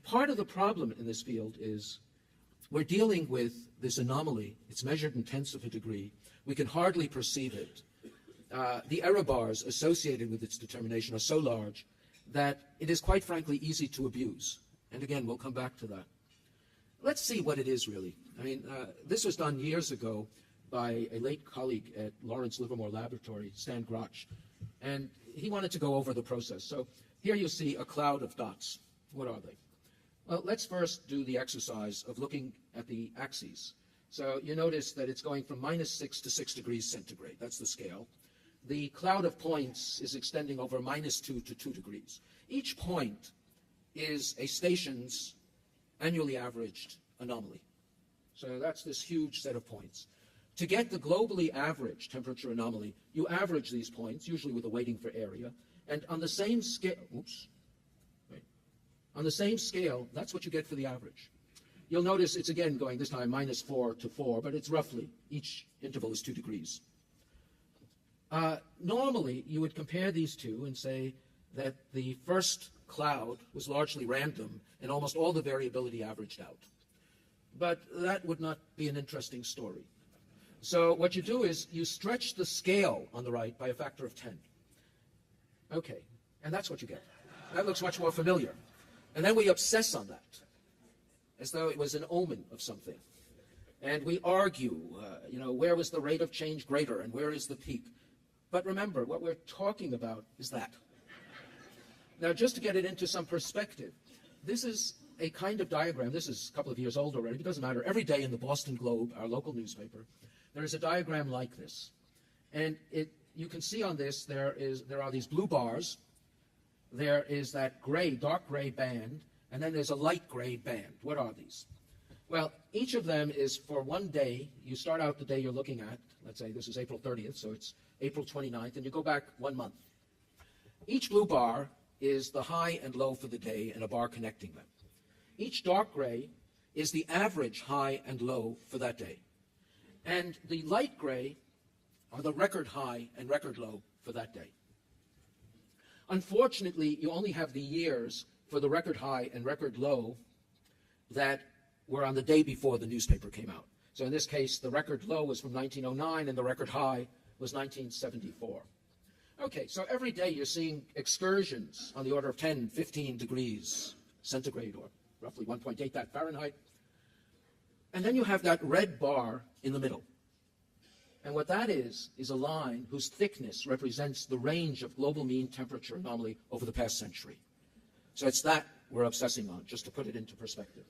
part of the problem in this field is we're dealing with this anomaly. It's measured in tenths of a degree. We can hardly perceive it. The error bars associated with its determination are so large that it is quite frankly easy to abuse. And again, we'll come back to that. Let's see what it is really. I mean, this was done years ago by a late colleague at Lawrence Livermore Laboratory, Stan Grotch, and he wanted to go over the process. So here you see a cloud of dots. What are they? Well, let's first do the exercise of looking at the axes. So you notice that it's going from -6 to 6 degrees centigrade. That's the scale. The cloud of points is extending over -2 to 2 degrees. Each point is a station's annually averaged anomaly. So that's this huge set of points. To get the globally average temperature anomaly, you average these points, usually with a weighting for area, and on the same scale, on the same scale, that's what you get for the average. You'll notice it's again going this time -4 to 4, but it's roughly, each interval is 2 degrees. Normally, you would compare these two and say that the first cloud was largely random and almost all the variability averaged out. But that would not be an interesting story. So what you do is you stretch the scale on the right by a factor of 10. Okay, and that's what you get. That looks much more familiar. And then we obsess on that, as though it was an omen of something. And we argue, where was the rate of change greater and where is the peak? But remember, what we're talking about is that. Now, just to get it into some perspective, this is a kind of diagram. This is a couple of years old already, but it doesn't matter. Every day in the Boston Globe, our local newspaper, there is a diagram like this. And you can see on this there are these blue bars. There is that gray, dark gray band, and then there's a light gray band. What are these? Well, each of them is for one day. You start out the day you're looking at. Let's say this is April 30th, so it's April 29th, and you go back 1 month. Each blue bar is the high and low for the day and a bar connecting them. Each dark gray is the average high and low for that day. And the light gray are the record high and record low for that day. Unfortunately, you only have the years for the record high and record low that were on the day before the newspaper came out. So in this case, the record low was from 1909 and the record high was 1974. Okay, so every day you're seeing excursions on the order of 10, 15 degrees centigrade, or roughly 1.8 that Fahrenheit. And then you have that red bar in the middle. And what that is a line whose thickness represents the range of global mean temperature anomaly over the past century. So it's that we're obsessing on, just to put it into perspective.